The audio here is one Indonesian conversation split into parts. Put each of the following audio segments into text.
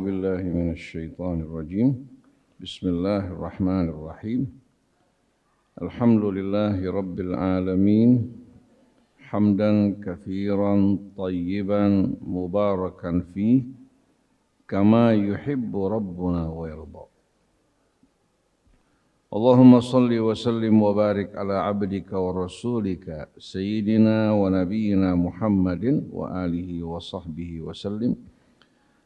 بالله من الشيطان الرجيم بسم الله الرحمن الرحيم الحمد لله رب العالمين حمدا كثيرا طيبا مباركا فيه كما يحب ربنا ويرضى اللهم صل وسلم وبارك على عبدك ورسولك سيدنا ونبينا محمد وآله وصحبه وسلم.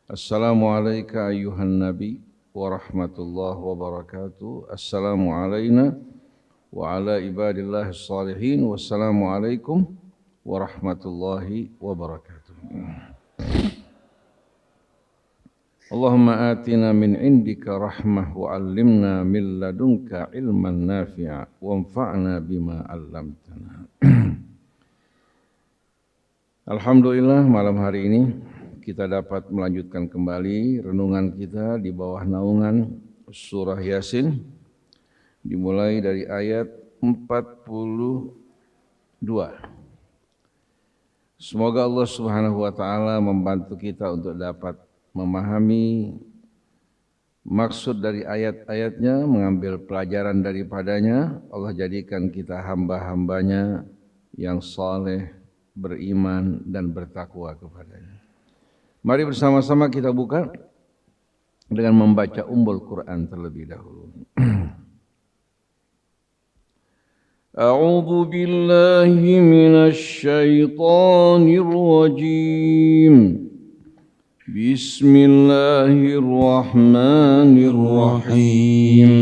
Assalamu alayka ayyuhan nabi wa rahmatullahi wa barakatuh. Assalamu alayna wa ala ibadillahi salihin. Wassalamu alaikum warahmatullahi wabarakatuh. Allahumma atina min indika rahmah wa allimna min ladunka ilman nafi'a wa anfa'na bima 'allamtana. Alhamdulillah malam hari ini kita dapat melanjutkan kembali renungan kita di bawah naungan surah Yasin dimulai dari ayat 42. Semoga Allah Subhanahu wa taala membantu kita untuk dapat memahami maksud dari ayat-ayatnya, mengambil pelajaran daripadanya. Allah jadikan kita hamba-hambanya yang saleh, beriman dan bertakwa kepadanya. Mari bersama-sama kita buka dengan membaca Ummul Quran terlebih dahulu. A'udzu billahi minasy syaithanir rajim. Bismillahirrahmanirrahim.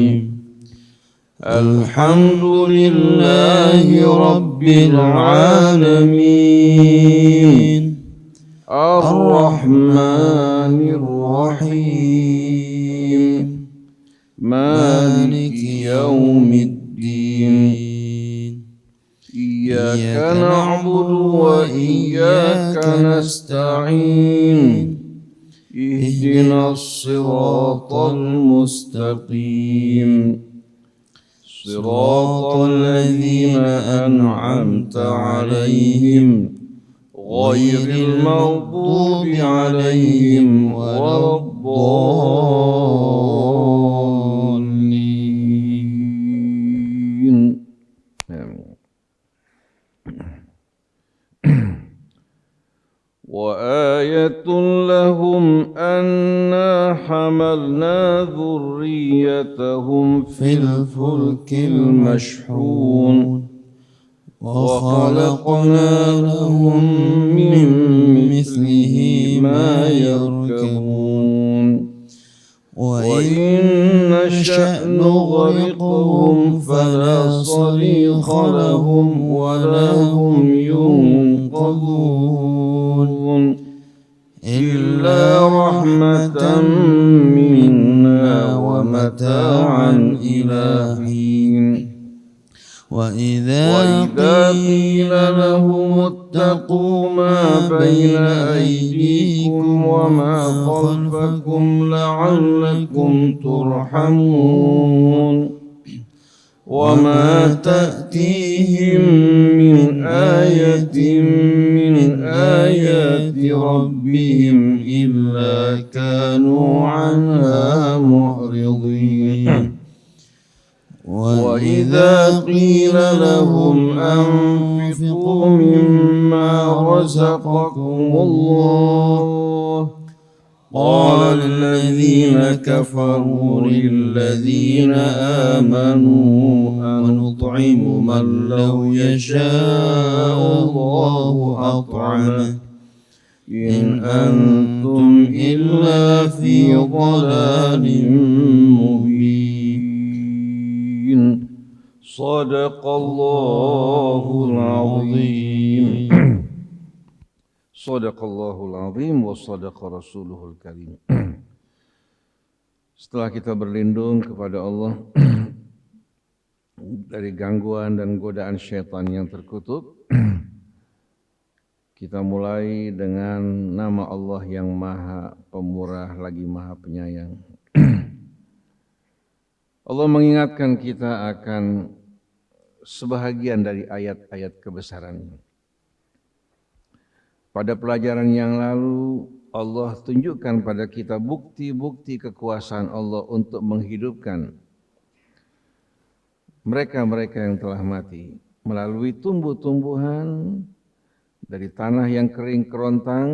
Alhamdulillahi rabbil alamin. Ar-Rahmanir Rahim Maliki Yaumiddin Iyyaka na'budu wa iyyaka nasta'in Ihdinas siratal mustaqim Siratal ladzina an'amta 'alaihim غير المغضوب عليهم ولا الضالين. وآية لهم أنا حملنا ذريتهم في الفلك المشحون وخلقنا لهم من مثله ما يركبون وإن نشأ نغرقهم فلا صريخ لهم ولا هم ينقذون إلا رحمة منا ومتاعا إلى حين وإذا قيل لهم اتقوا ما بين أيديكم وما خلفكم لعلكم ترحمون وما تأتيهم من آية من آيات ربهم إلا كانوا عنها معرضين وإذا قيل لهم أنفقوا مما رزقكم الله قال الذين كفروا للذين آمنوا أنطعم من لو يشاء الله أطعمه إن أنتم إلا في ضلال مبين Sadaqallahul azim. Sadaqallahul azim wa sadaqa rasuluhul karim. Setelah kita berlindung kepada Allah dari gangguan dan godaan syaitan yang terkutuk, kita mulai dengan nama Allah yang Maha Pemurah lagi Maha Penyayang. Allah mengingatkan kita akan sebahagian dari ayat-ayat kebesarannya. Pada pelajaran yang lalu Allah tunjukkan pada kita bukti-bukti kekuasaan Allah untuk menghidupkan mereka-mereka yang telah mati melalui tumbuh-tumbuhan dari tanah yang kering kerontang.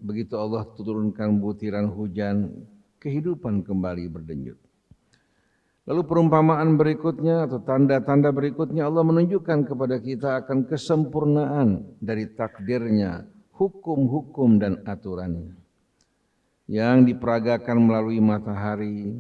Begitu Allah turunkan butiran hujan, kehidupan kembali berdenyut. Lalu perumpamaan berikutnya atau tanda-tanda berikutnya, Allah menunjukkan kepada kita akan kesempurnaan dari takdirnya, hukum-hukum dan aturannya yang diperagakan melalui matahari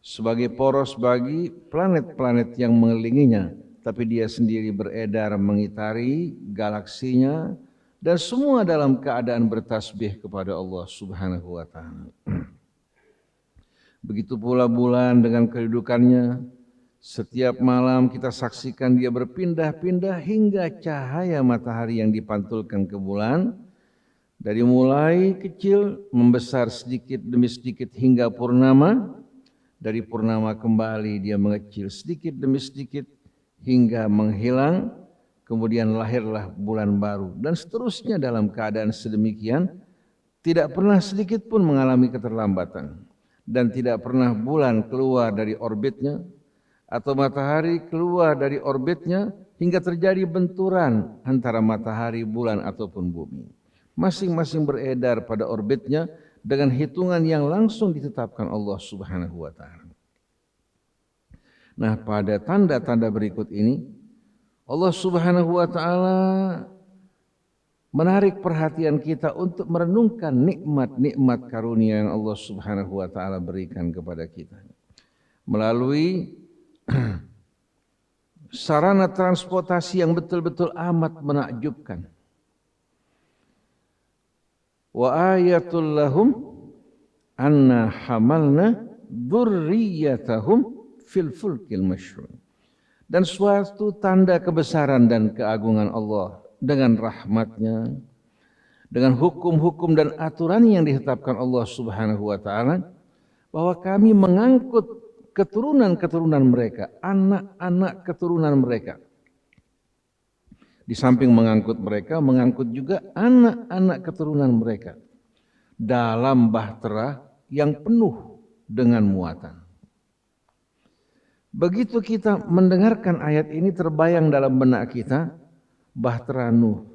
sebagai poros bagi planet-planet yang mengelilinginya, tapi dia sendiri beredar mengitari galaksinya dan semua dalam keadaan bertasbih kepada Allah Subhanahu wa taala. Begitu pula bulan dengan kedudukannya, setiap malam kita saksikan dia berpindah-pindah hingga cahaya matahari yang dipantulkan ke bulan dari mulai kecil membesar sedikit demi sedikit hingga purnama. Dari purnama kembali dia mengecil sedikit demi sedikit hingga menghilang, kemudian lahirlah bulan baru dan seterusnya dalam keadaan sedemikian, tidak pernah sedikit pun mengalami keterlambatan dan tidak pernah bulan keluar dari orbitnya atau matahari keluar dari orbitnya hingga terjadi benturan antara matahari, bulan ataupun bumi. Masing-masing beredar pada orbitnya dengan hitungan yang langsung ditetapkan Allah Subhanahu wa taala. Nah, pada tanda-tanda berikut ini Allah Subhanahu wa taala menarik perhatian kita untuk merenungkan nikmat-nikmat karunia yang Allah Subhanahu wa taala berikan kepada kita melalui sarana transportasi yang betul-betul amat menakjubkan. Wa ayatul lahum anna hamalna dzurriyyatahum fil fulkil masyhun. Dan suatu tanda kebesaran dan keagungan Allah dengan rahmatnya, dengan hukum-hukum dan aturan yang ditetapkan Allah Subhanahu wa taala, bahwa kami mengangkut keturunan-keturunan mereka, anak-anak keturunan mereka. Di samping mengangkut mereka, mengangkut juga anak-anak keturunan mereka dalam bahtera yang penuh dengan muatan. Begitu kita mendengarkan ayat ini, terbayang dalam benak kita bahtera Nuh.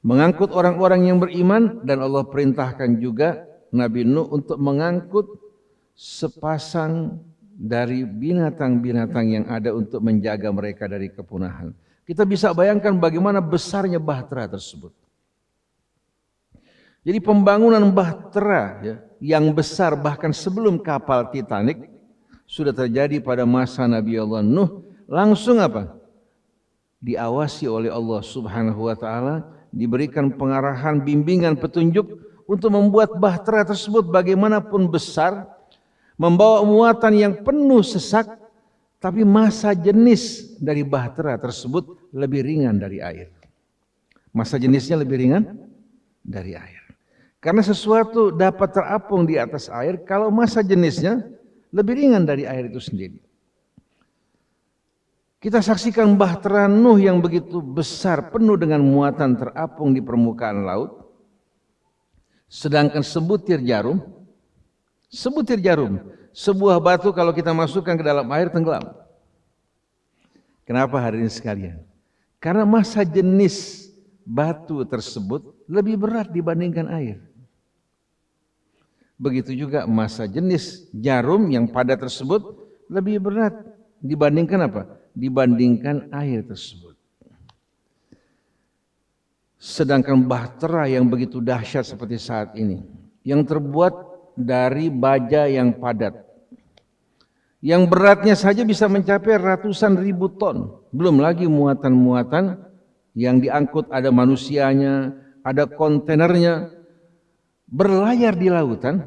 Mengangkut orang-orang yang beriman, dan Allah perintahkan juga Nabi Nuh untuk mengangkut sepasang dari binatang-binatang yang ada untuk menjaga mereka dari kepunahan. Kita bisa bayangkan bagaimana besarnya bahtera tersebut. Jadi pembangunan bahtera yang besar bahkan sebelum kapal Titanic sudah terjadi pada masa Nabi Allah Nuh. Langsung apa? Diawasi oleh Allah Subhanahu wa taala, diberikan pengarahan, bimbingan, petunjuk untuk membuat bahtera tersebut bagaimanapun besar, membawa muatan yang penuh sesak, tapi massa jenis dari bahtera tersebut lebih ringan dari air. Massa jenisnya lebih ringan dari air. Karena sesuatu dapat terapung di atas air kalau massa jenisnya lebih ringan dari air itu sendiri. Kita saksikan bahtera Nuh yang begitu besar, penuh dengan muatan terapung di permukaan laut. Sedangkan sebutir jarum, sebuah batu kalau kita masukkan ke dalam air tenggelam. Kenapa hadirin sekalian? Karena massa jenis batu tersebut lebih berat dibandingkan air. Begitu juga massa jenis jarum yang padat tersebut lebih berat dibandingkan apa? Dibandingkan air tersebut. Sedangkan bahtera yang begitu dahsyat seperti saat ini, yang terbuat dari baja yang padat, yang beratnya saja bisa mencapai ratusan ribu ton, belum lagi muatan-muatan yang diangkut, ada manusianya, ada kontainernya, berlayar di lautan,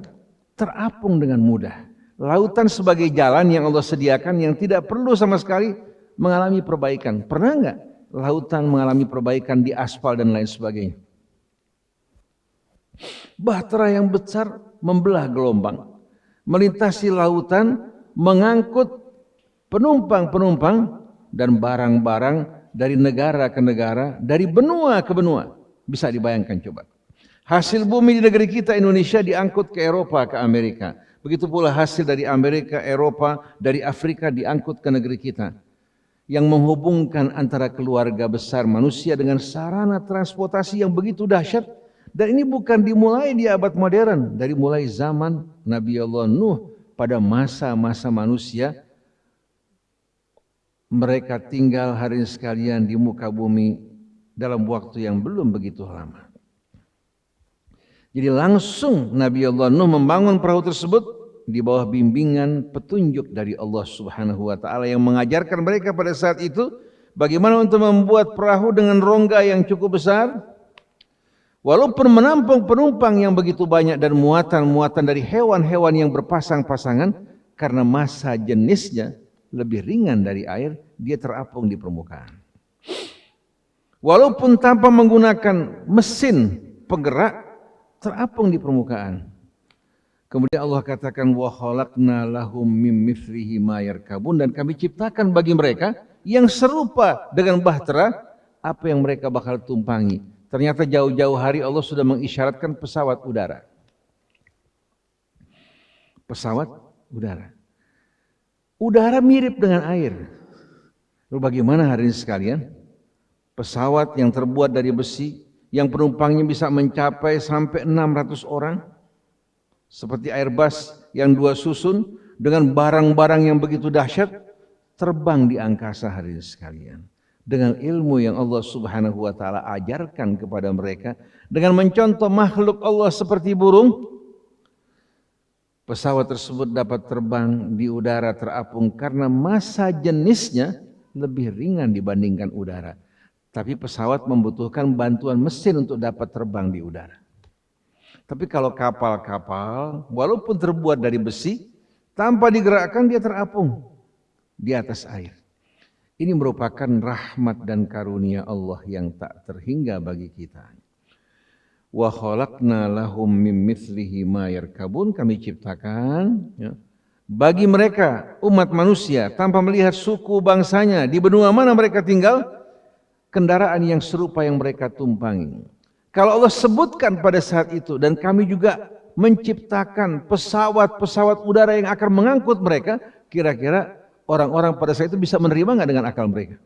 terapung dengan mudah. Lautan sebagai jalan yang Allah sediakan yang tidak perlu sama sekali mengalami perbaikan. Pernah enggak lautan mengalami perbaikan di aspal dan lain sebagainya? Bahtera yang besar membelah gelombang, melintasi lautan, mengangkut penumpang-penumpang dan barang-barang dari negara ke negara, dari benua ke benua. Bisa dibayangkan coba. Hasil bumi di negeri kita Indonesia diangkut ke Eropa, ke Amerika. Begitu pula hasil dari Amerika, Eropa, dari Afrika diangkut ke negeri kita. Yang menghubungkan antara keluarga besar manusia dengan sarana transportasi yang begitu dahsyat. Dan ini bukan dimulai di abad modern, dari mulai zaman Nabi Allah Nuh pada masa-masa manusia. Mereka tinggal hari ini sekalian di muka bumi dalam waktu yang belum begitu lama. Jadi langsung Nabi Allah Nuh membangun perahu tersebut di bawah bimbingan petunjuk dari Allah Subhanahu wa taala yang mengajarkan mereka pada saat itu bagaimana untuk membuat perahu dengan rongga yang cukup besar walaupun menampung penumpang yang begitu banyak dan muatan-muatan dari hewan-hewan yang berpasang-pasangan karena massa jenisnya lebih ringan dari air, dia terapung di permukaan. Walaupun tanpa menggunakan mesin penggerak, terapung di permukaan. Kemudian Allah katakan wa khalaqna lahum mim mithlihi ma yarkabun, dan kami ciptakan bagi mereka yang serupa dengan bahtera apa yang mereka bakal tumpangi. Ternyata jauh-jauh hari Allah sudah mengisyaratkan pesawat udara. Pesawat udara. Udara mirip dengan air. Lalu bagaimana hari ini sekalian? Pesawat yang terbuat dari besi yang penumpangnya bisa mencapai sampai 600 orang, seperti Airbus yang 2 susun dengan barang-barang yang begitu dahsyat, terbang di angkasa hari ini sekalian. Dengan ilmu yang Allah Subhanahu wa taala ajarkan kepada mereka, dengan mencontoh makhluk Allah seperti burung, pesawat tersebut dapat terbang di udara terapung karena massa jenisnya lebih ringan dibandingkan udara. Tapi pesawat membutuhkan bantuan mesin untuk dapat terbang di udara. Tapi kalau kapal-kapal, walaupun terbuat dari besi, tanpa digerakkan dia terapung di atas air. Ini merupakan rahmat dan karunia Allah yang tak terhingga bagi kita. Wa khalaqna lahum mim mithlihi ma yarkabun, kami ciptakan bagi mereka umat manusia tanpa melihat suku bangsanya di benua mana mereka tinggal, kendaraan yang serupa yang mereka tumpangi. Kalau Allah sebutkan pada saat itu, dan kami juga menciptakan pesawat-pesawat udara yang akan mengangkut mereka, kira-kira orang-orang pada saat itu bisa menerima nggak dengan akal mereka?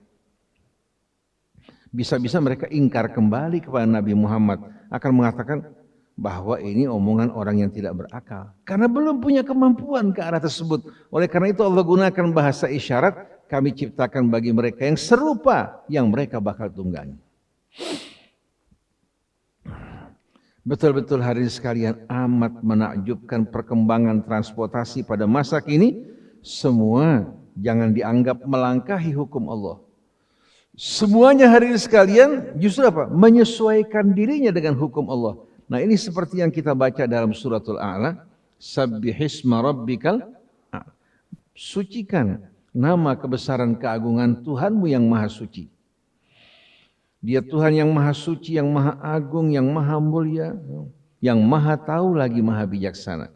Bisa-bisa mereka ingkar kembali kepada Nabi Muhammad, akan mengatakan bahwa ini omongan orang yang tidak berakal. Karena belum punya kemampuan ke arah tersebut. Oleh karena itu Allah gunakan bahasa isyarat, kami ciptakan bagi mereka yang serupa yang mereka bakal tunggangi. Betul-betul hari ini sekalian amat menakjubkan perkembangan transportasi pada masa kini. Semua jangan dianggap melangkahi hukum Allah. Semuanya hari ini sekalian justru apa? Menyesuaikan dirinya dengan hukum Allah. Nah ini seperti yang kita baca dalam suratul A'la. Sabbihisma rabbikal a'la. Sucikan nama kebesaran keagungan Tuhanmu yang maha suci. Dia Tuhan yang maha suci, yang maha agung, yang maha mulia, yang maha tahu lagi maha bijaksana.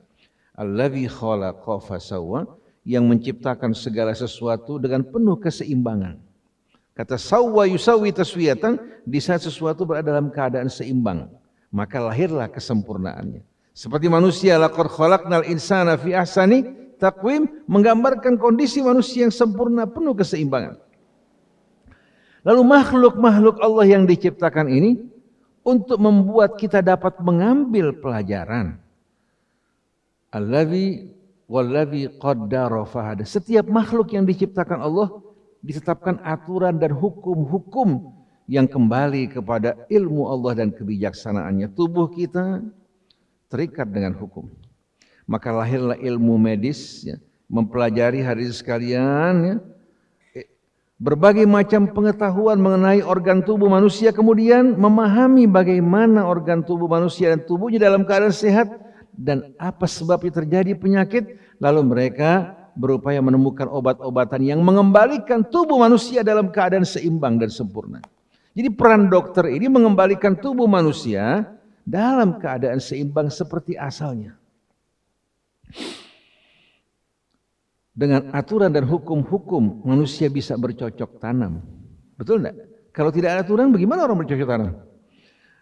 Allazi khalaqa fasawwa, yang menciptakan segala sesuatu dengan penuh keseimbangan. Kata sawwa yusawi taswiyatan, di saat sesuatu berada dalam keadaan seimbang, maka lahirlah kesempurnaannya. Seperti manusia, laqad khalaqnal insana fi ahsani taqwim, menggambarkan kondisi manusia yang sempurna penuh keseimbangan. Lalu makhluk-makhluk Allah yang diciptakan ini untuk membuat kita dapat mengambil pelajaran. Allazi wallazi qaddara fahada. Setiap makhluk yang diciptakan Allah ditetapkan aturan dan hukum-hukum yang kembali kepada ilmu Allah dan kebijaksanaannya. Tubuh kita terikat dengan hukum. Maka lahirlah ilmu medis, ya, mempelajari hari sekalian, ya, berbagai macam pengetahuan mengenai organ tubuh manusia, kemudian memahami bagaimana organ tubuh manusia dan tubuhnya dalam keadaan sehat dan apa sebabnya terjadi penyakit, lalu mereka berupaya menemukan obat-obatan yang mengembalikan tubuh manusia dalam keadaan seimbang dan sempurna. Jadi peran dokter ini mengembalikan tubuh manusia dalam keadaan seimbang seperti asalnya. Dengan aturan dan hukum-hukum manusia bisa bercocok tanam. Betul enggak? Kalau tidak ada aturan bagaimana orang bercocok tanam?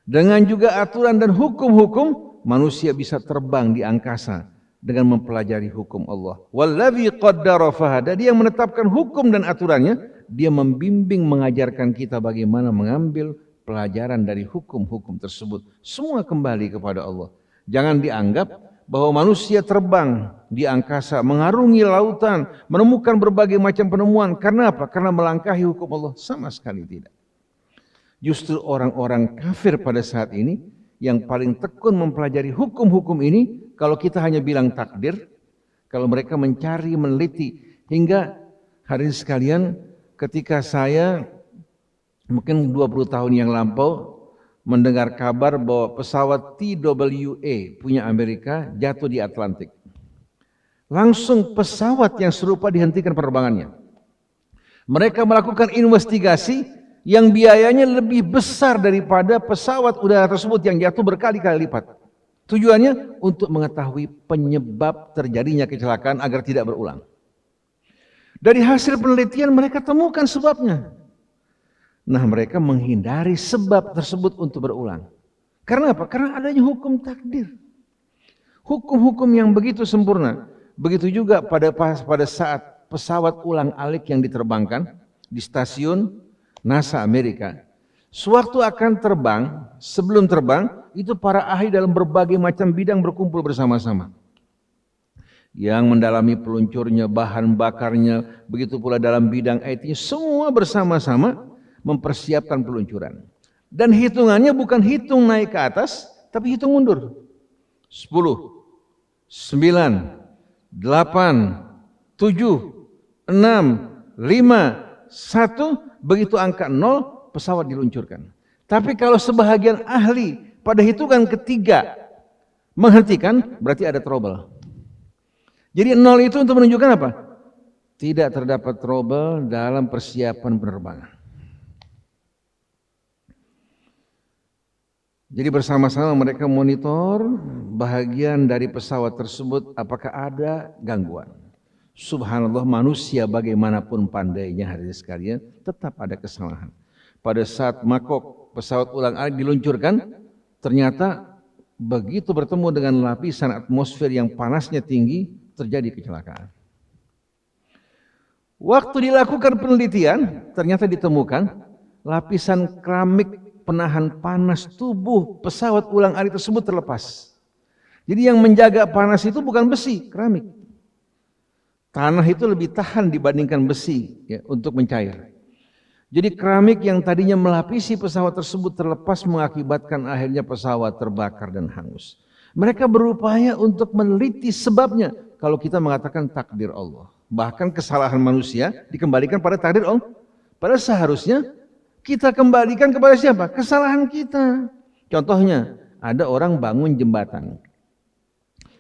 Dengan juga aturan dan hukum-hukum, manusia bisa terbang di angkasa dengan mempelajari hukum Allah. Wallazi qaddara fahada, dia yang menetapkan hukum dan aturannya, dia membimbing mengajarkan kita bagaimana mengambil pelajaran dari hukum-hukum tersebut. Semua kembali kepada Allah. Jangan dianggap bahwa manusia terbang di angkasa, mengarungi lautan, menemukan berbagai macam penemuan. Karena apa? Karena melangkahi hukum Allah. Sama sekali tidak. Justru orang-orang kafir pada saat ini yang paling tekun mempelajari hukum-hukum ini, kalau kita hanya bilang takdir, kalau mereka mencari, meneliti, hingga hari ini sekalian ketika saya mungkin 20 tahun yang lampau mendengar kabar bahwa pesawat TWA punya Amerika jatuh di Atlantik. Langsung pesawat yang serupa dihentikan penerbangannya. Mereka melakukan investigasi yang biayanya lebih besar daripada pesawat udara tersebut yang jatuh berkali-kali lipat. Tujuannya untuk mengetahui penyebab terjadinya kecelakaan agar tidak berulang. Dari hasil penelitian mereka temukan sebabnya. Nah, mereka menghindari sebab tersebut untuk berulang. Karena apa? Karena adanya hukum takdir. Hukum-hukum yang begitu sempurna. Begitu juga pada saat pesawat ulang-alik yang diterbangkan di stasiun NASA Amerika. Sewaktu akan terbang, sebelum terbang, itu para ahli dalam berbagai macam bidang berkumpul bersama-sama. Yang mendalami peluncurnya, bahan bakarnya, begitu pula dalam bidang IT, semua bersama-sama mempersiapkan peluncuran. Dan hitungannya bukan hitung naik ke atas, tapi hitung mundur. 10, 9, 8, 7, 6, 5, 1, begitu angka 0, pesawat diluncurkan. Tapi kalau sebahagian ahli pada hitungan ketiga menghentikan, berarti ada trouble. Jadi 0 itu untuk menunjukkan apa? Tidak terdapat trouble dalam persiapan penerbangan. Jadi bersama-sama mereka monitor bahagian dari pesawat tersebut apakah ada gangguan. Subhanallah, manusia bagaimanapun pandainya hari ini sekalian tetap ada kesalahan. Pada saat makok pesawat ulang-alik diluncurkan, ternyata begitu bertemu dengan lapisan atmosfer yang panasnya tinggi, terjadi kecelakaan. Waktu dilakukan penelitian, ternyata ditemukan lapisan keramik penahan panas tubuh pesawat ulang-alik tersebut terlepas. Jadi yang menjaga panas itu bukan besi, keramik. Tanah itu lebih tahan dibandingkan besi ya, untuk mencair. Jadi keramik yang tadinya melapisi pesawat tersebut terlepas mengakibatkan akhirnya pesawat terbakar dan hangus. Mereka berupaya untuk meneliti sebabnya. Kalau kita mengatakan takdir Allah, bahkan kesalahan manusia dikembalikan pada takdir Allah. Padahal seharusnya kita kembalikan kepada siapa? Kesalahan kita. Contohnya, ada orang bangun jembatan.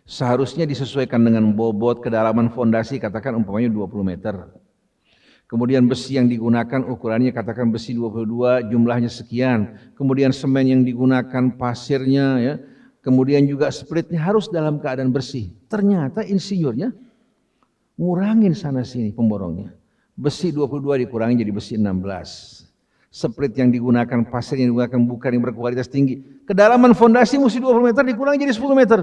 Seharusnya disesuaikan dengan bobot kedalaman fondasi, katakan umpamanya 20 meter. Kemudian besi yang digunakan ukurannya katakan besi 22, jumlahnya sekian. Kemudian semen yang digunakan, pasirnya ya. Kemudian juga splitnya harus dalam keadaan bersih. Ternyata insinyurnya ngurangin sana sini pemborongnya. Besi 22 dikurangi jadi besi 16. Split yang digunakan, pasir yang digunakan bukan yang berkualitas tinggi. Kedalaman fondasi mesti 20 meter dikurangi jadi 10 meter.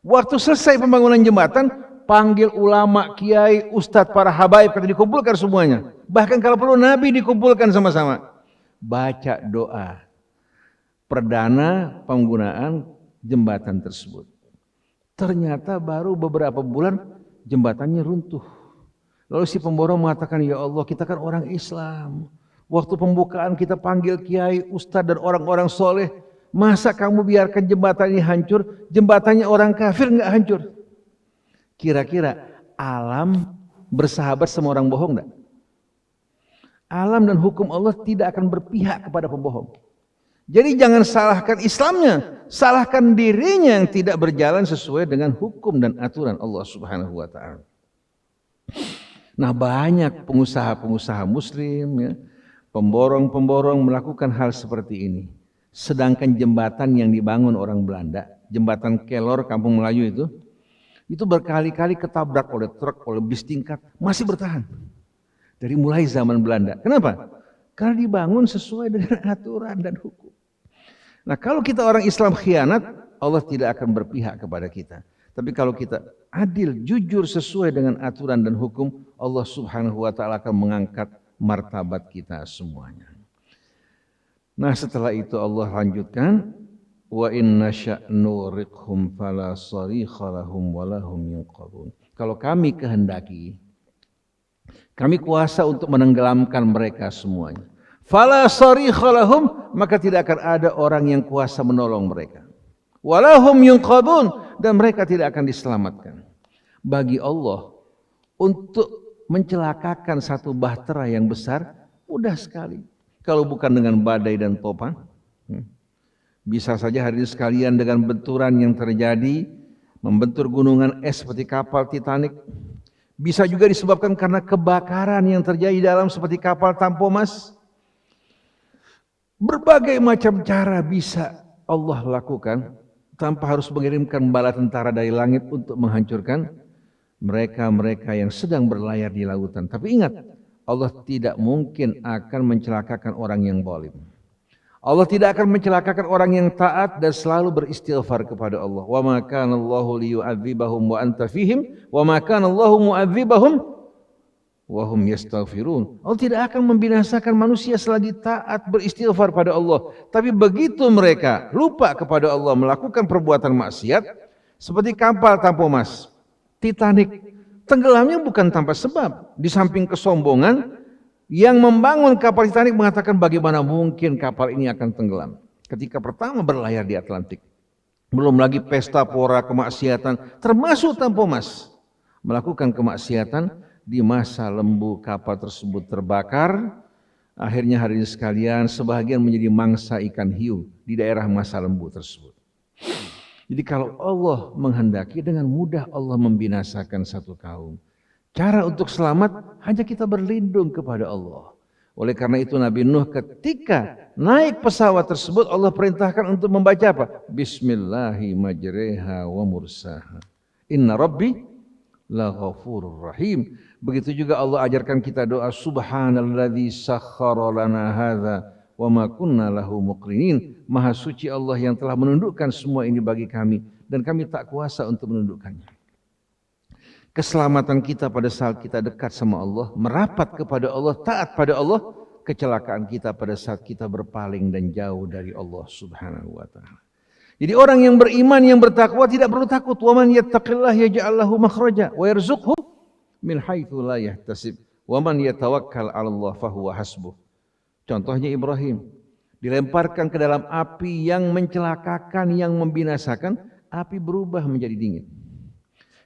Waktu selesai pembangunan jembatan, panggil ulama, kiai, ustadz, para habaib, kata dikumpulkan semuanya. Bahkan kalau perlu Nabi dikumpulkan sama-sama. Baca doa perdana penggunaan jembatan tersebut. Ternyata baru beberapa bulan jembatannya runtuh. Lalu si pemborong mengatakan, ya Allah, kita kan orang Islam. Waktu pembukaan kita panggil kiai, ustadz dan orang-orang soleh. Masa kamu biarkan jembatan ini hancur? Jembatannya orang kafir nggak hancur. Kira-kira alam bersahabat sama orang bohong enggak? Alam dan hukum Allah tidak akan berpihak kepada pembohong. Jadi jangan salahkan Islamnya, salahkan dirinya yang tidak berjalan sesuai dengan hukum dan aturan Allah Subhanahu wa taala. Nah, banyak pengusaha-pengusaha muslim ya, pemborong-pemborong melakukan hal seperti ini. Sedangkan jembatan yang dibangun orang Belanda, jembatan Kelor Kampung Melayu itu berkali-kali ketabrak oleh truk, oleh bis tingkat, masih bertahan. Dari mulai zaman Belanda. Kenapa? Karena dibangun sesuai dengan aturan dan hukum. Nah, kalau kita orang Islam khianat, Allah tidak akan berpihak kepada kita. Tapi kalau kita adil, jujur sesuai dengan aturan dan hukum, Allah Subhanahu wa taala akan mengangkat martabat kita semuanya. Nah, setelah itu Allah lanjutkan, wa inna sya'nurikhum fala sarikha lahum wa lahum yunqadun. Kalau kami kehendaki, kami kuasa untuk menenggelamkan mereka semuanya. Fala sarikha lahum, maka tidak akan ada orang yang kuasa menolong mereka. Walahum yunqadun, dan mereka tidak akan diselamatkan. Bagi Allah untuk mencelakakan satu bahtera yang besar mudah sekali. Kalau bukan dengan badai dan topan, bisa saja hari ini sekalian dengan benturan yang terjadi, membentur gunungan es seperti kapal Titanic. Bisa juga disebabkan karena kebakaran yang terjadi dalam seperti kapal Tampomas. Berbagai macam cara bisa Allah lakukan tanpa harus mengirimkan bala tentara dari langit untuk menghancurkan mereka-mereka yang sedang berlayar di lautan. Tapi ingat, Allah tidak mungkin akan mencelakakan orang yang zalim. Allah tidak akan mencelakakan orang yang taat dan selalu beristighfar kepada Allah. Wa ma kana Allahu liyu'adzibahum wa anta fihim wa ma kana Allahu mu'adzibahum wa hum yastaghfirun. Allah tidak akan membinasakan manusia selagi taat beristighfar pada Allah. Tapi begitu mereka lupa kepada Allah, melakukan perbuatan maksiat seperti kapal Tampomas, Titanic, tenggelamnya bukan tanpa sebab. Di samping kesombongan, yang membangun kapal Titanic mengatakan bagaimana mungkin kapal ini akan tenggelam. Ketika pertama berlayar di Atlantik. Belum lagi pesta pora kemaksiatan, termasuk Tampomas melakukan kemaksiatan di masa lembu kapal tersebut terbakar. Akhirnya hari ini sekalian sebahagian menjadi mangsa ikan hiu di daerah masa lembu tersebut. Jadi kalau Allah menghendaki, dengan mudah Allah membinasakan satu kaum. Cara untuk selamat hanya kita berlindung kepada Allah. Oleh karena itu Nabi Nuh ketika naik pesawat tersebut, Allah perintahkan untuk membaca apa? Bismillahi majreha wa mursaha. Inna Rabbi la ghafurur rahim. Begitu juga Allah ajarkan kita doa subhanalladzi sakhkhara lana hadza wa ma kunna lahu muqrinin. Maha suci Allah yang telah menundukkan semua ini bagi kami dan kami tak kuasa untuk menundukkannya. Keselamatan kita pada saat kita dekat sama Allah, merapat kepada Allah, taat pada Allah. Kecelakaan kita pada saat kita berpaling dan jauh dari Allah Subhanahu wa taala. Jadi orang yang beriman, yang bertakwa tidak perlu takut. Wa man yattaqillah yaj'al lahu makhraja wa yarzuqhu min haitsu la yahtasib. Wa man yatawakkal 'ala Allah fahuwa hasbuh. Contohnya Ibrahim dilemparkan ke dalam api yang mencelakakan, yang membinasakan, api berubah menjadi dingin.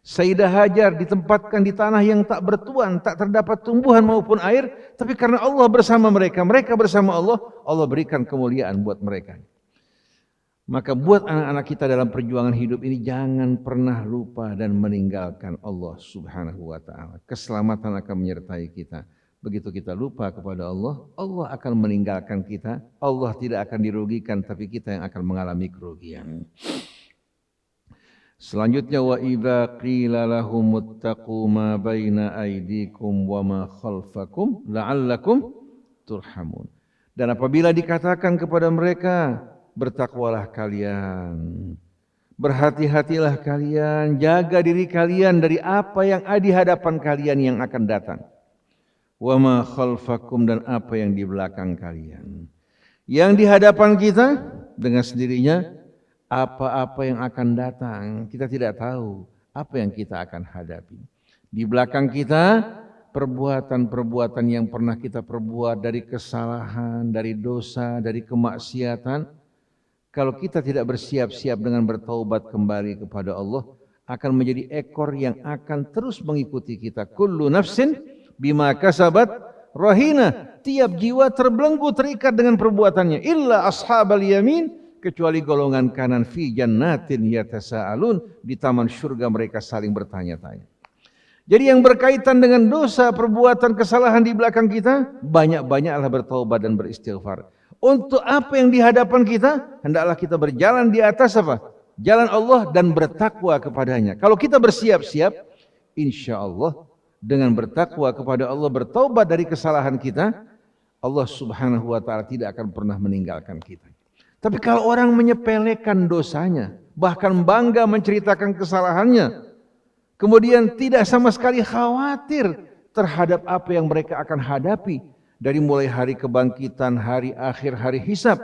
Sayyidah Hajar ditempatkan di tanah yang tak bertuan, tak terdapat tumbuhan maupun air, tapi karena Allah bersama mereka, mereka bersama Allah, Allah berikan kemuliaan buat mereka. Maka buat anak-anak kita dalam perjuangan hidup ini jangan pernah lupa dan meninggalkan Allah Subhanahu wa taala. Keselamatan akan menyertai kita. Begitu kita lupa kepada Allah, Allah akan meninggalkan kita. Allah tidak akan dirugikan, tapi kita yang akan mengalami kerugian. Selanjutnya wa idza qila lahum ittaqu ma baina aydikum wa ma khalfakum la'allakum turhamun. Dan apabila dikatakan kepada mereka, bertakwalah kalian, berhati-hatilah kalian, jaga diri kalian dari apa yang ada di hadapan kalian yang akan datang. Wa ma khalfakum, dan apa yang di belakang kalian. Yang di hadapan kita dengan sendirinya apa-apa yang akan datang, kita tidak tahu apa yang kita akan hadapi. Di belakang kita, perbuatan-perbuatan yang pernah kita perbuat dari kesalahan, dari dosa, dari kemaksiatan. Kalau kita tidak bersiap-siap dengan bertaubat kembali kepada Allah, akan menjadi ekor yang akan terus mengikuti kita. Kullu nafsin bima kasabat rahina. Tiap jiwa terbelenggu, terikat dengan perbuatannya. Illa ashabal yamin, kecuali golongan kanan, fi jannatin yatasaalun, di taman surga mereka saling bertanya-tanya. Jadi yang berkaitan dengan dosa, perbuatan, kesalahan di belakang kita, banyak-banyaklah bertaubat dan beristighfar. Untuk apa yang di hadapan kita, hendaklah kita berjalan di atas apa? Jalan Allah dan bertakwa kepadanya. Kalau kita bersiap-siap, insya Allah dengan bertakwa kepada Allah, bertaubat dari kesalahan kita, Allah Subhanahu wa taala tidak akan pernah meninggalkan kita. Tapi kalau orang menyepelekan dosanya, bahkan bangga menceritakan kesalahannya, kemudian tidak sama sekali khawatir terhadap apa yang mereka akan hadapi dari mulai hari kebangkitan, hari akhir, hari hisab,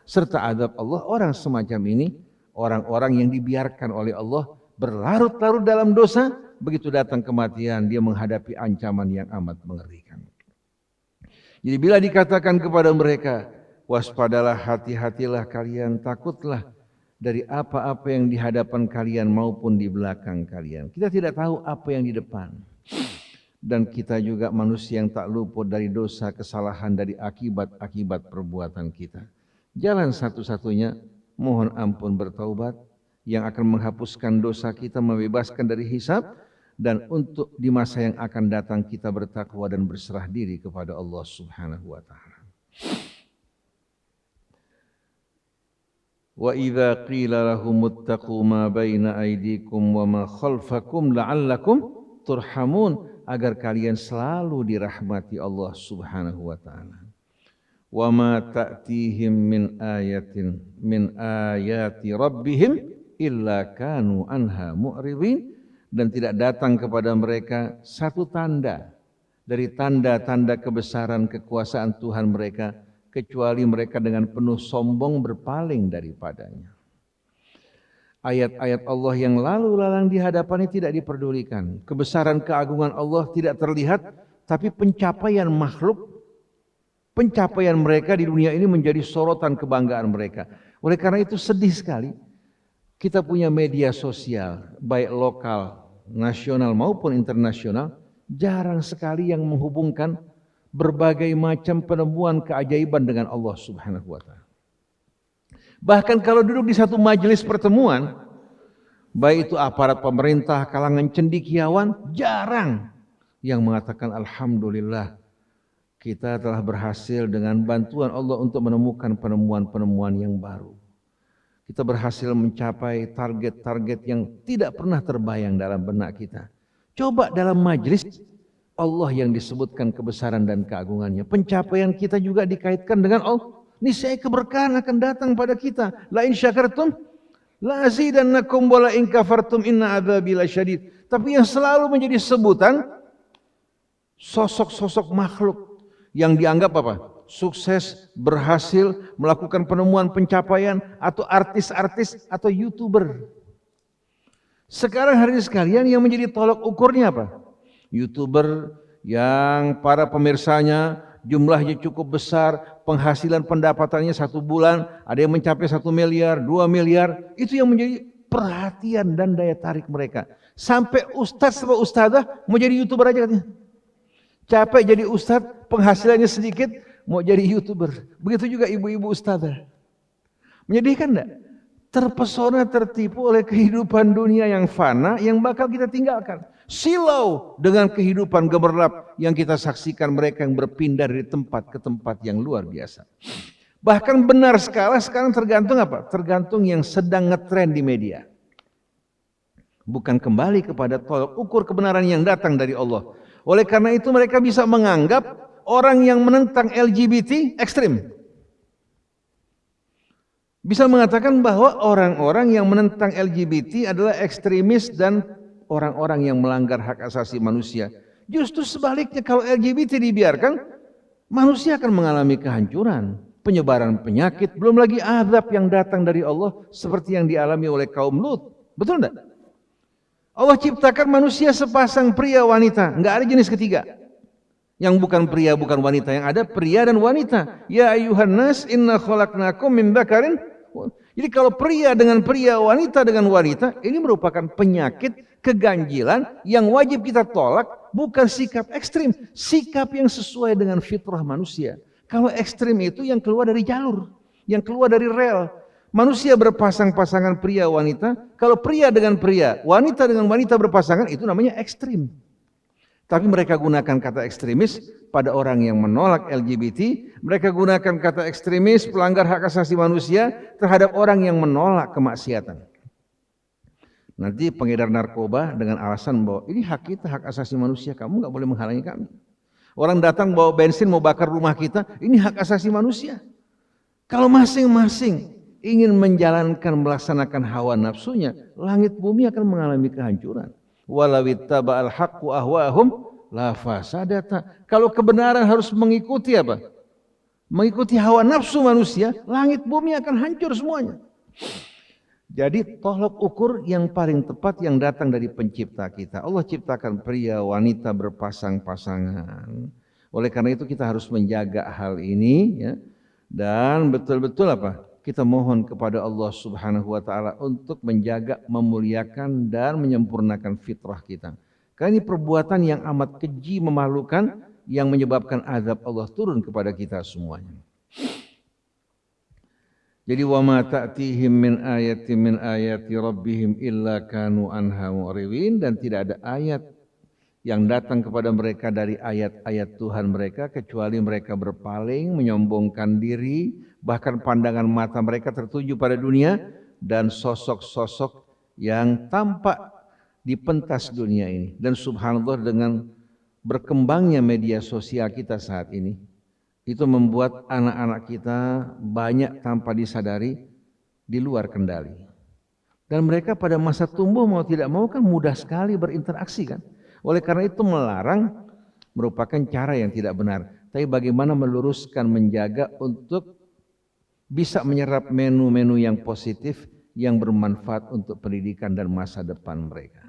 serta azab Allah, orang semacam ini, orang-orang yang dibiarkan oleh Allah berlarut-larut dalam dosa, begitu datang kematian dia menghadapi ancaman yang amat mengerikan. Jadi bila dikatakan kepada mereka, waspadalah, hati-hatilah kalian, takutlah dari apa-apa yang di hadapan kalian maupun di belakang kalian. Kita tidak tahu apa yang di depan. Dan kita juga manusia yang tak luput dari dosa, kesalahan, dari akibat-akibat perbuatan kita. Jalan satu-satunya, mohon ampun bertaubat, yang akan menghapuskan dosa kita, membebaskan dari hisab, dan untuk di masa yang akan datang kita bertakwa dan berserah diri kepada Allah Subhanahu wa taala. Wa idza qila lahum ittaqu ma baina aydikum wa ma khalfakum la'allakum turhamun, agar kalian selalu dirahmati Allah Subhanahu wa taala. Wa ma ta'tihim min ayatin min ayati rabbihim illa kanu anha mu'ridin, dan tidak datang kepada mereka satu tanda dari tanda-tanda kebesaran kekuasaan Tuhan mereka, kecuali mereka dengan penuh sombong berpaling daripadanya. Ayat-ayat Allah yang lalu lalang di hadapannya tidak diperdulikan. Kebesaran keagungan Allah tidak terlihat, tapi pencapaian makhluk, pencapaian mereka di dunia ini menjadi sorotan kebanggaan mereka. Oleh karena itu sedih sekali kita punya media sosial, baik lokal, nasional maupun internasional, jarang sekali yang menghubungkan berbagai macam penemuan keajaiban dengan Allah Subhanahu wa taala. Bahkan kalau duduk di satu majelis pertemuan, baik itu aparat pemerintah, kalangan cendekiawan, jarang yang mengatakan alhamdulillah kita telah berhasil dengan bantuan Allah untuk menemukan penemuan-penemuan yang baru. Kita berhasil mencapai target-target yang tidak pernah terbayang dalam benak kita. Coba dalam majelis Allah yang disebutkan kebesaran dan keagungannya, pencapaian kita juga dikaitkan dengan Allah. Niscaya keberkahan akan datang pada kita. La in syakartum la azidannakum wa la in kafartum inna adzabi lasyadid. Tapi yang selalu menjadi sebutan sosok-sosok makhluk yang dianggap apa? Sukses, berhasil, melakukan penemuan pencapaian, atau artis-artis atau YouTuber. Sekarang hari ini sekalian yang menjadi tolok ukurnya apa? YouTuber yang para pemirsanya jumlahnya cukup besar, penghasilan pendapatannya satu bulan ada yang mencapai 1 miliar, 2 miliar, itu yang menjadi perhatian dan daya tarik mereka. Sampai ustadz atau ustadzah mau jadi YouTuber aja katanya. Capek jadi ustadz, penghasilannya sedikit, mau jadi YouTuber. Begitu juga ibu-ibu ustadzah. Menyedihkan enggak? Terpesona, tertipu oleh kehidupan dunia yang fana yang bakal kita tinggalkan. Silau dengan kehidupan gemerlap yang kita saksikan mereka yang berpindah dari tempat ke tempat yang luar biasa. Bahkan benar skala sekarang tergantung apa? Tergantung yang sedang ngetren di media. Bukan kembali kepada tolok ukur kebenaran yang datang dari Allah. Oleh karena itu mereka bisa menganggap orang yang menentang LGBT ekstrim. Bisa mengatakan bahwa orang-orang yang menentang LGBT adalah ekstremis dan orang-orang yang melanggar hak asasi manusia. Justru sebaliknya, kalau LGBT dibiarkan, manusia akan mengalami kehancuran, penyebaran penyakit, belum lagi azab yang datang dari Allah seperti yang dialami oleh kaum Lut. Betul enggak? Allah ciptakan manusia sepasang pria wanita, enggak ada jenis ketiga. Yang bukan pria bukan wanita, yang ada pria dan wanita. Ya ayyuhan nas inna khalaqnakum min dzakarin. Jadi kalau pria dengan pria, wanita dengan wanita, ini merupakan penyakit keganjilan yang wajib kita tolak, bukan sikap ekstrim, sikap yang sesuai dengan fitrah manusia. Kalau ekstrim itu yang keluar dari jalur, yang keluar dari rel. Manusia berpasang-pasangan pria wanita, kalau pria dengan pria, wanita dengan wanita berpasangan, itu namanya ekstrim. Tapi mereka gunakan kata ekstremis pada orang yang menolak LGBT, mereka gunakan kata ekstremis pelanggar hak asasi manusia terhadap orang yang menolak kemaksiatan. Nanti pengedar narkoba dengan alasan bahwa ini hak kita, hak asasi manusia, kamu nggak boleh menghalangi kami. Orang datang bawa bensin mau bakar rumah kita, ini hak asasi manusia. Kalau masing-masing ingin menjalankan melaksanakan hawa nafsunya, langit bumi akan mengalami kehancuran. Walawittaba'al haqqu ahwahum la fasadata. Kalau kebenaran harus mengikuti apa? Mengikuti hawa nafsu manusia, langit bumi akan hancur semuanya. Jadi tolok ukur yang paling tepat yang datang dari pencipta kita. Allah ciptakan pria wanita berpasang-pasangan. Oleh karena itu kita harus menjaga hal ini ya. Dan betul-betul apa? Kita mohon kepada Allah Subhanahu wa taala untuk menjaga, memuliakan dan menyempurnakan fitrah kita. Karena ini perbuatan yang amat keji, memalukan yang menyebabkan azab Allah turun kepada kita semuanya. Jadi wa ma ta'tihim min ayati rabbihim illa kanu anha mu'ridin, dan tidak ada ayat yang datang kepada mereka dari ayat-ayat Tuhan mereka kecuali mereka berpaling, menyombongkan diri, bahkan pandangan mata mereka tertuju pada dunia dan sosok-sosok yang tampak di pentas dunia ini. Dan subhanallah, dengan berkembangnya media sosial kita saat ini, itu membuat anak-anak kita banyak tanpa disadari di luar kendali. Dan mereka pada masa tumbuh mau tidak mau kan mudah sekali berinteraksi kan. Oleh karena itu melarang merupakan cara yang tidak benar. Tapi bagaimana meluruskan, menjaga untuk bisa menyerap menu-menu yang positif yang bermanfaat untuk pendidikan dan masa depan mereka.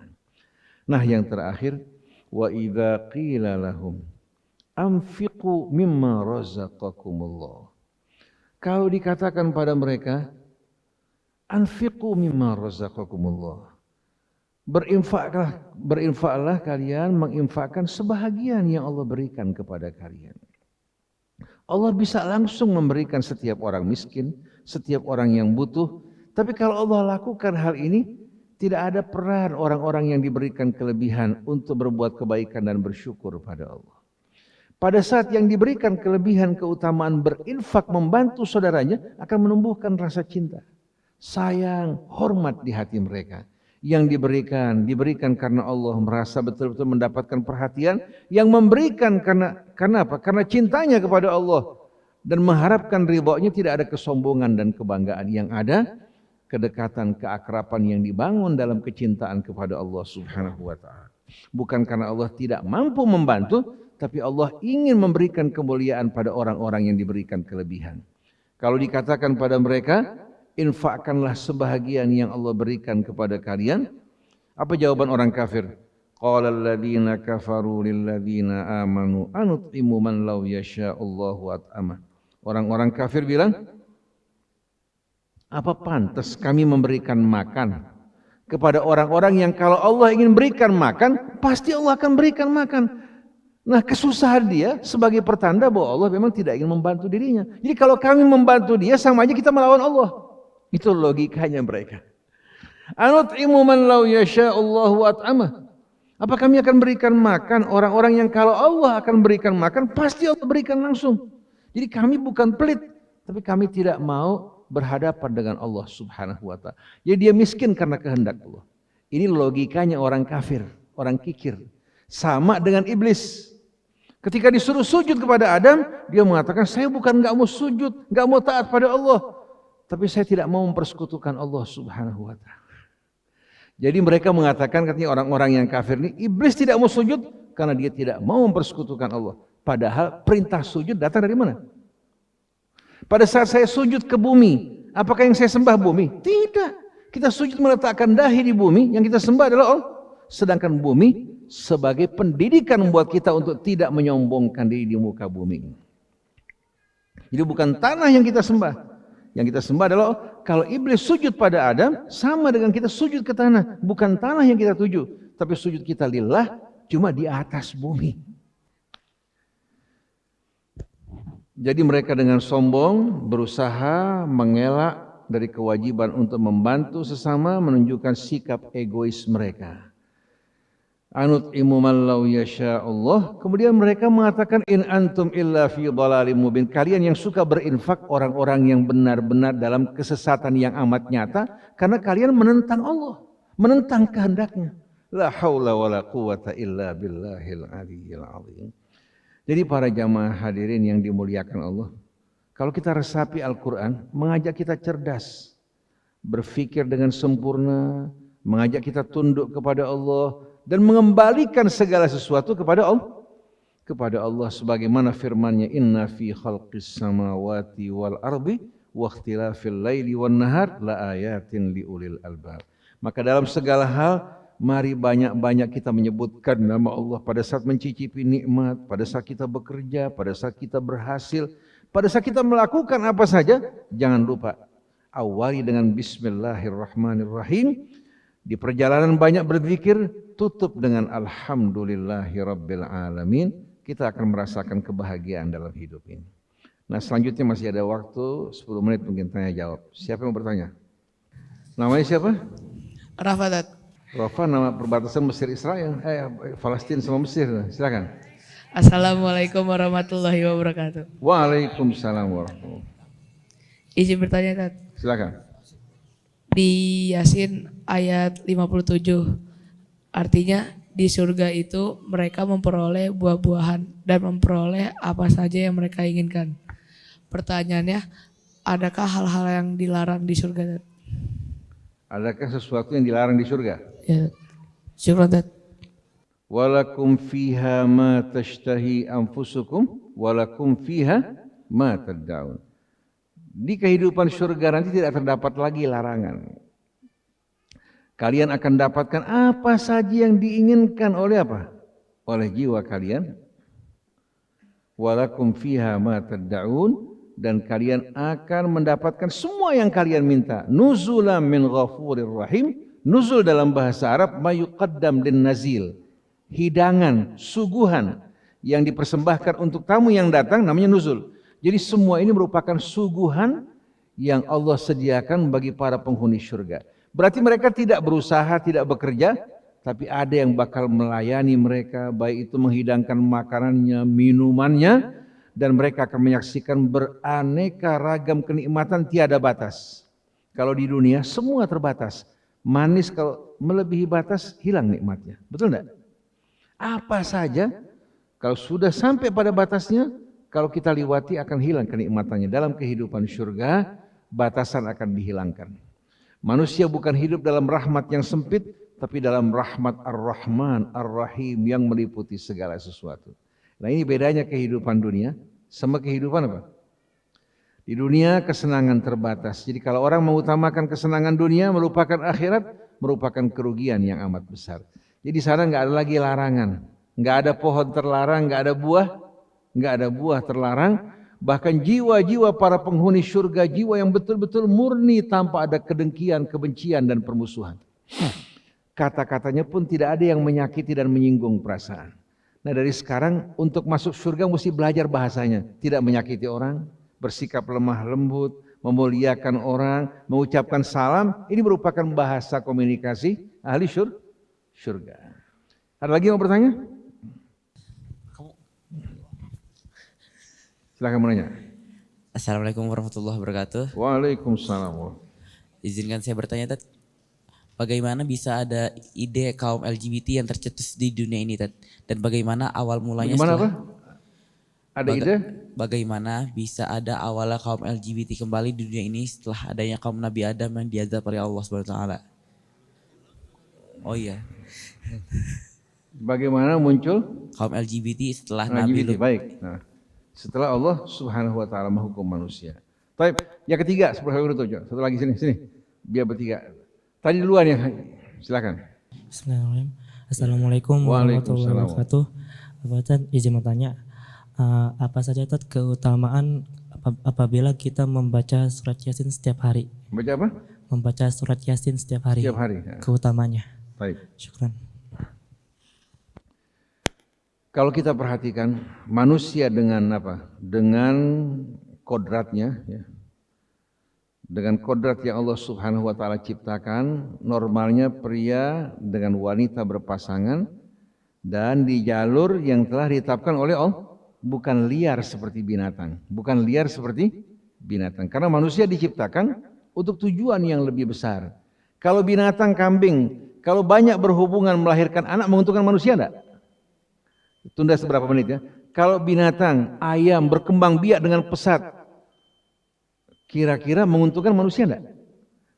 Nah yang terakhir, wa idza qila lahum anfiqu mimma razaqakumullah. Kalau dikatakan pada mereka, anfiqu mimma razaqakumullah, berinfaklah kalian, menginfakkan sebahagian yang Allah berikan kepada kalian. Allah bisa langsung memberikan setiap orang miskin, setiap orang yang butuh. Tapi kalau Allah lakukan hal ini, tidak ada peran orang-orang yang diberikan kelebihan untuk berbuat kebaikan dan bersyukur pada Allah. Pada saat yang diberikan kelebihan, keutamaan berinfak, membantu saudaranya, akan menumbuhkan rasa cinta, sayang, hormat di hati mereka. Yang diberikan karena Allah merasa betul-betul mendapatkan perhatian, yang memberikan karena apa? Karena cintanya kepada Allah dan mengharapkan ridhonya, tidak ada kesombongan dan kebanggaan. Yang ada kedekatan, keakraban yang dibangun dalam kecintaan kepada Allah Subhanahu wa taala. Bukan karena Allah tidak mampu membantu, tapi Allah ingin memberikan kemuliaan pada orang-orang yang diberikan kelebihan. Kalau dikatakan pada mereka, infakkanlah sebahagian yang Allah berikan kepada kalian, apa jawaban orang kafir? Qala alladziina kafaru lil ladziina aamanu anut'imu man law yasha'allahu at'amah. Orang-orang kafir bilang, apa pantas kami memberikan makan kepada orang-orang yang kalau Allah ingin berikan makan, pasti Allah akan berikan makan. Nah, kesusahan dia sebagai pertanda bahwa Allah memang tidak ingin membantu dirinya. Jadi kalau kami membantu dia, sama aja kita melawan Allah. Itu logikanya mereka. Anut'imu man law yasha'allahu at'amah. Apa kami akan berikan makan orang-orang yang kalau Allah akan berikan makan, pasti Allah berikan langsung. Jadi kami bukan pelit, tapi kami tidak mau berhadapan dengan Allah Subhanahu wa taala. Jadi dia miskin karena kehendak Allah. Ini logikanya orang kafir, orang kikir. Sama dengan iblis. Ketika disuruh sujud kepada Adam, dia mengatakan, saya bukan enggak mau sujud, enggak mau taat pada Allah, tapi saya tidak mau mempersekutukan Allah Subhanahu wa taala. Jadi mereka mengatakan, katanya orang-orang yang kafir ini, iblis tidak mau sujud karena dia tidak mau mempersekutukan Allah. Padahal perintah sujud datang dari mana? Pada saat saya sujud ke bumi, apakah yang saya sembah bumi? Tidak. Kita sujud meletakkan dahi di bumi, yang kita sembah adalah Allah. Sedangkan bumi sebagai pendidikan membuat kita untuk tidak menyombongkan diri di muka bumi. Jadi bukan tanah yang kita sembah. Yang kita sembah adalah Allah. Kalau iblis sujud pada Adam, sama dengan kita sujud ke tanah. Bukan tanah yang kita tuju, tapi sujud kita lillah, cuma di atas bumi. Jadi mereka dengan sombong berusaha mengelak dari kewajiban untuk membantu sesama, menunjukkan sikap egois mereka. Anut'imu man law yasha'allah. Kemudian mereka mengatakan, in antum illa fi dhalalim mubin. Kalian yang suka berinfak orang-orang yang benar-benar dalam kesesatan yang amat nyata, karena kalian menentang Allah, menentang kehendaknya. La haula wala quwata illa billahil aliyyil azim. Jadi para jamaah hadirin yang dimuliakan Allah, Kalau kita resapi Al-Quran, mengajak kita cerdas, berpikir dengan sempurna, mengajak kita tunduk kepada Allah, dan mengembalikan segala sesuatu kepada Allah. Kepada Allah sebagaimana firman-Nya, inna fi khalqis samawati wal ardi wa ikhtilafil laili wan nahar la ayatin liulil albab. Maka dalam segala hal, mari banyak-banyak kita menyebutkan nama Allah pada saat mencicipi nikmat, pada saat kita bekerja, pada saat kita berhasil, pada saat kita melakukan apa saja. Jangan lupa, awali dengan bismillahirrahmanirrahim. Di perjalanan banyak berzikir, tutup dengan alhamdulillahirabbil alamin. Kita akan merasakan kebahagiaan dalam hidup ini. Nah, selanjutnya masih ada waktu 10 menit mungkin tanya jawab. Siapa yang mau bertanya? Namanya siapa? Rafadat. Rafa, nama perbatasan Mesir Israel, Palestina sama Mesir. Silakan. Assalamualaikum warahmatullahi wabarakatuh. Waalaikumsalam warahmatullahi wabarakatuh. Izin bertanya, Tat. Silakan. Di Yasin ayat 57, artinya di surga itu mereka memperoleh buah-buahan dan memperoleh apa saja yang mereka inginkan. Pertanyaannya, adakah hal-hal yang dilarang di surga, Tat? Adakah sesuatu yang dilarang di surga? Ya, syukran, Tat. Walakum fiha ma tashtahi anfusukum walakum fiha ma tad'un. Di kehidupan surga nanti tidak terdapat lagi larangan. Kalian akan dapatkan apa saja yang diinginkan oleh apa? Oleh jiwa kalian. Walakum fiha ma tad'un, dan kalian akan mendapatkan semua yang kalian minta. Nuzulan min ghafurir rahim. Nuzul dalam bahasa Arab mayuqaddam lin nazil. Hidangan, suguhan yang dipersembahkan untuk tamu yang datang namanya nuzul. Jadi semua ini merupakan suguhan yang Allah sediakan bagi para penghuni surga. Berarti mereka tidak berusaha, tidak bekerja, tapi ada yang bakal melayani mereka, baik itu menghidangkan makanannya, minumannya, dan mereka akan menyaksikan beraneka ragam kenikmatan tiada batas. Kalau di dunia semua terbatas. Manis kalau melebihi batas hilang nikmatnya. Betul enggak? Apa saja kalau sudah sampai pada batasnya, kalau kita liwati akan hilang kenikmatannya. Dalam kehidupan surga, batasan akan dihilangkan. Manusia bukan hidup dalam rahmat yang sempit, tapi dalam rahmat Ar-Rahman, Ar-Rahim yang meliputi segala sesuatu. Nah, ini bedanya kehidupan dunia sama kehidupan apa? Di dunia kesenangan terbatas. Jadi kalau orang mengutamakan kesenangan dunia, melupakan akhirat, merupakan kerugian yang amat besar. Jadi di sana nggak ada lagi larangan, nggak ada pohon terlarang, nggak ada buah terlarang. Bahkan jiwa-jiwa para penghuni surga, jiwa yang betul-betul murni tanpa ada kedengkian, kebencian dan permusuhan. Kata-katanya pun tidak ada yang menyakiti dan menyinggung perasaan. Nah, dari sekarang untuk masuk surga mesti belajar bahasanya, tidak menyakiti orang, bersikap lemah lembut, memuliakan orang, mengucapkan salam. Ini merupakan bahasa komunikasi ahli surga. Ada lagi yang mau bertanya? Silakan menanya. Assalamualaikum warahmatullahi wabarakatuh. Waalaikumsalam. Izinkan saya bertanya, Tat. Bagaimana bisa ada ide kaum LGBT yang tercetus di dunia ini, Tat? Dan bagaimana awal mulanya? Bagaimana apa? Ada ide? Bagaimana bisa ada awalnya kaum LGBT kembali di dunia ini setelah adanya kaum Nabi Adam yang diazab oleh Allah SWT? Oh iya. Bagaimana muncul kaum LGBT setelah LGBT? Nabi Lut? Baik. Nah, setelah Allah Subhanahu wa taala menghukum manusia. Baik, yang ketiga, satu lagi sini. Biar bertiga. Tadi duluan ya. Silakan. Assalamualaikum warahmatullahi wabarakatuh. Ustaz, izin bertanya, apa saja Ustaz keutamaan apabila kita membaca surat Yasin setiap hari? Baca apa? Membaca surat Yasin setiap hari. Setiap hari. Ya. Keutamanya. Baik. Syukran. Kalau kita perhatikan manusia dengan apa? Dengan kodratnya, ya. Dengan kodrat yang Allah Subhanahu wa taala ciptakan, normalnya pria dengan wanita berpasangan dan di jalur yang telah ditetapkan oleh Allah, bukan liar seperti binatang, karena manusia diciptakan untuk tujuan yang lebih besar. Kalau binatang kambing, kalau banyak berhubungan melahirkan anak menguntungkan manusia enggak? Tunda seberapa menit ya. Kalau binatang ayam berkembang biak dengan pesat, Kira-kira menguntungkan manusia enggak?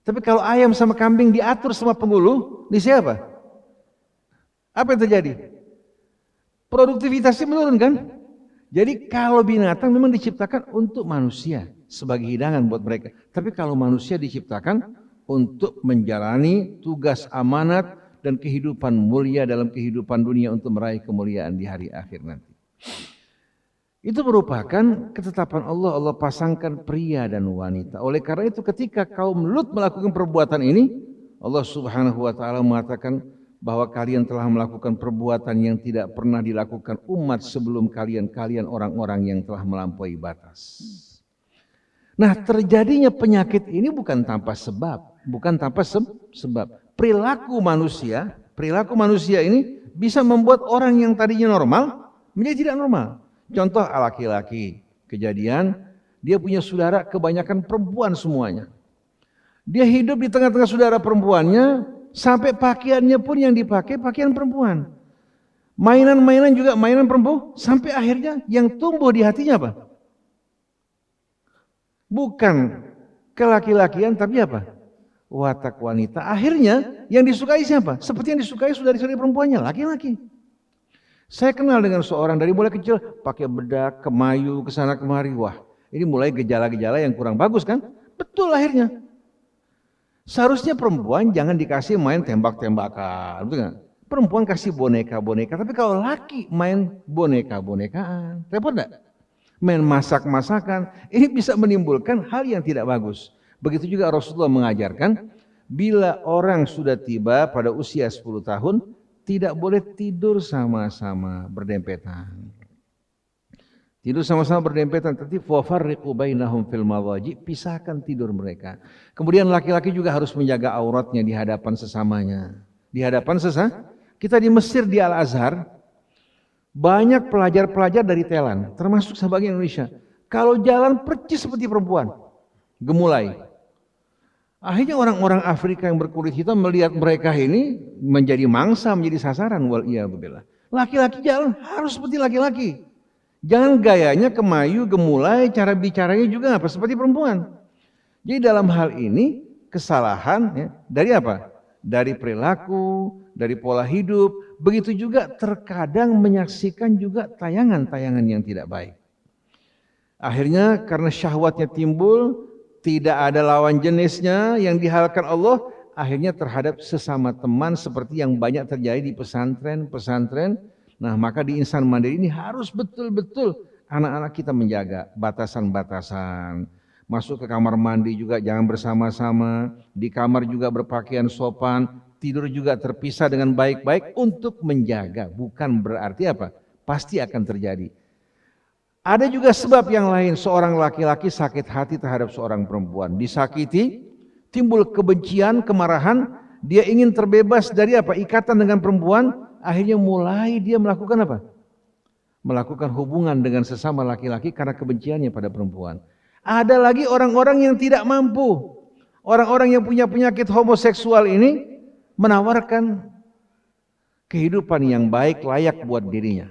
Tapi kalau ayam sama kambing diatur sama penghulu, ini siapa? Apa yang terjadi? Produktivitasnya menurun kan? Jadi kalau binatang memang diciptakan untuk manusia sebagai hidangan buat mereka. Tapi kalau manusia diciptakan untuk menjalani tugas amanat dan kehidupan mulia dalam kehidupan dunia untuk meraih kemuliaan di hari akhir nanti. Itu merupakan ketetapan Allah. Allah pasangkan pria dan wanita. Oleh karena itu ketika kaum Lut melakukan perbuatan ini, Allah Subhanahu wa taala mengatakan bahwa kalian telah melakukan perbuatan yang tidak pernah dilakukan umat sebelum kalian, kalian orang-orang yang telah melampaui batas. Nah, terjadinya penyakit ini bukan tanpa sebab, bukan tanpa sebab. Perilaku manusia ini bisa membuat orang yang tadinya normal menjadi tidak normal. Contoh laki-laki, kejadian dia punya saudara kebanyakan perempuan semuanya. Dia hidup di tengah-tengah saudara perempuannya, sampai pakaiannya pun yang dipakai pakaian perempuan. Mainan-mainan juga mainan perempuan, sampai akhirnya yang tumbuh di hatinya apa? Bukan kelaki-lakian tapi apa? Watak wanita. Akhirnya yang disukai siapa? Seperti yang disukai saudari-saudari perempuannya, laki-laki. Saya kenal dengan seorang dari mulai kecil pakai bedak, kemayu, kesana kemari. Wah, ini mulai gejala-gejala yang kurang bagus kan? Betul akhirnya. Seharusnya perempuan jangan dikasih main tembak-tembakan, betul nggak? Perempuan kasih boneka-boneka, tapi kalau laki main boneka-bonekaan, repot nggak? Main masak-masakan, ini bisa menimbulkan hal yang tidak bagus. Begitu juga Rasulullah mengajarkan, bila orang sudah tiba pada usia 10 tahun, tidak boleh tidur sama-sama berdempetan. Tidur sama-sama berdempetan, tapi fafarriqu bainahum fil mawaji, pisahkan tidur mereka. Kemudian laki-laki juga harus menjaga auratnya di hadapan sesamanya. Di hadapan kita di Mesir di Al-Azhar, banyak pelajar-pelajar dari Thailand, termasuk sebagian Indonesia. Kalau jalan percis seperti perempuan, gemulai. Akhirnya orang-orang Afrika yang berkulit hitam melihat mereka ini menjadi mangsa, menjadi sasaran. Waliyahbillah. Laki-laki jalan harus seperti laki-laki. Jangan gayanya kemayu, gemulai, cara bicaranya juga apa? Seperti perempuan. Jadi dalam hal ini kesalahan ya, dari apa? Dari perilaku, dari pola hidup. Begitu juga terkadang menyaksikan juga tayangan-tayangan yang tidak baik. Akhirnya karena syahwatnya timbul, tidak ada lawan jenisnya yang dihalalkan Allah, akhirnya terhadap sesama teman seperti yang banyak terjadi di pesantren. Nah, maka di Insan Mandiri ini harus betul-betul anak-anak kita menjaga batasan-batasan. Masuk ke kamar mandi juga jangan bersama-sama, di kamar juga berpakaian sopan, tidur juga terpisah dengan baik-baik untuk menjaga, bukan berarti apa? Pasti akan terjadi. Ada juga sebab yang lain, seorang laki-laki sakit hati terhadap seorang perempuan, disakiti, timbul kebencian, kemarahan, dia ingin terbebas dari apa? Ikatan dengan perempuan, akhirnya mulai dia melakukan apa? Melakukan hubungan dengan sesama laki-laki karena kebenciannya pada perempuan. Ada lagi orang-orang yang tidak mampu, orang-orang yang punya penyakit homoseksual ini menawarkan kehidupan yang baik, layak buat dirinya.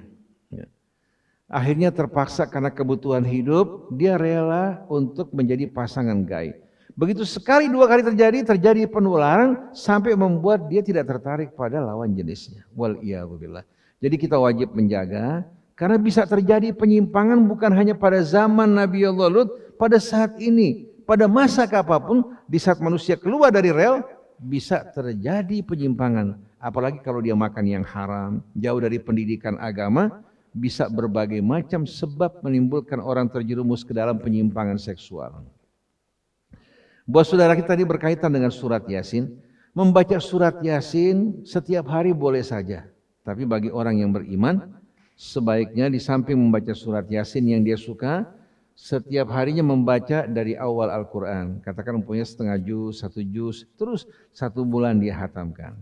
Akhirnya terpaksa karena kebutuhan hidup, dia rela untuk menjadi pasangan gaib. Begitu sekali dua kali terjadi penularan sampai membuat dia tidak tertarik pada lawan jenisnya. Waliyahbillah. Jadi kita wajib menjaga karena bisa terjadi penyimpangan bukan hanya pada zaman Nabi Allah Lut, pada saat ini, pada masa apapun, di saat manusia keluar dari rel bisa terjadi penyimpangan. Apalagi kalau dia makan yang haram, jauh dari pendidikan agama. Bisa berbagai macam sebab menimbulkan orang terjerumus ke dalam penyimpangan seksual. Buat saudara kita tadi berkaitan dengan surat Yasin, membaca surat Yasin setiap hari boleh saja. Tapi bagi orang yang beriman, sebaiknya di samping membaca surat Yasin yang dia suka, setiap harinya membaca dari awal Al-Quran. Katakan mempunyai setengah juz, 1 juz, terus 1 bulan dia hatamkan.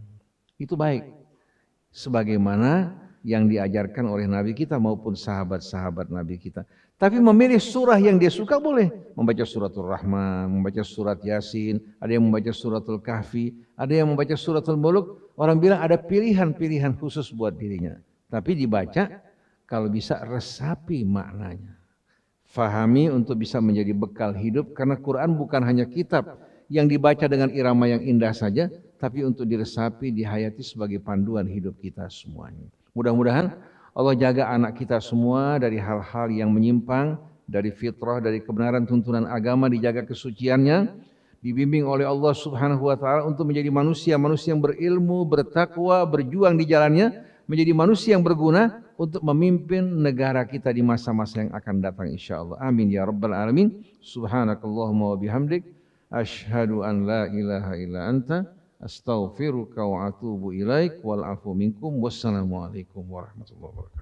Itu baik. Sebagaimana yang diajarkan oleh Nabi kita maupun sahabat-sahabat Nabi kita. Tapi memilih surah yang dia suka boleh. Membaca suratul Rahman, membaca surat Yasin, ada yang membaca suratul Kahfi, ada yang membaca suratul Mulk. Orang bilang ada pilihan-pilihan khusus buat dirinya. Tapi dibaca kalau bisa resapi maknanya. fahami untuk bisa menjadi bekal hidup, karena Quran bukan hanya kitab yang dibaca dengan irama yang indah saja, tapi untuk diresapi, dihayati sebagai panduan hidup kita semuanya. Mudah-mudahan Allah jaga anak kita semua dari hal-hal yang menyimpang, dari fitrah, dari kebenaran tuntunan agama, dijaga kesuciannya, dibimbing oleh Allah Subhanahu wa taala untuk menjadi manusia-manusia yang berilmu, bertakwa, berjuang di jalannya, menjadi manusia yang berguna untuk memimpin negara kita di masa-masa yang akan datang insyaallah. Amin ya rabbal alamin. Subhanakallahumma wa bihamdik asyhadu an la ilaha illa anta astaghfiruka wa atubu ilaik wal afu minkum. Wassalamualaikum warahmatullahi wabarakatuh.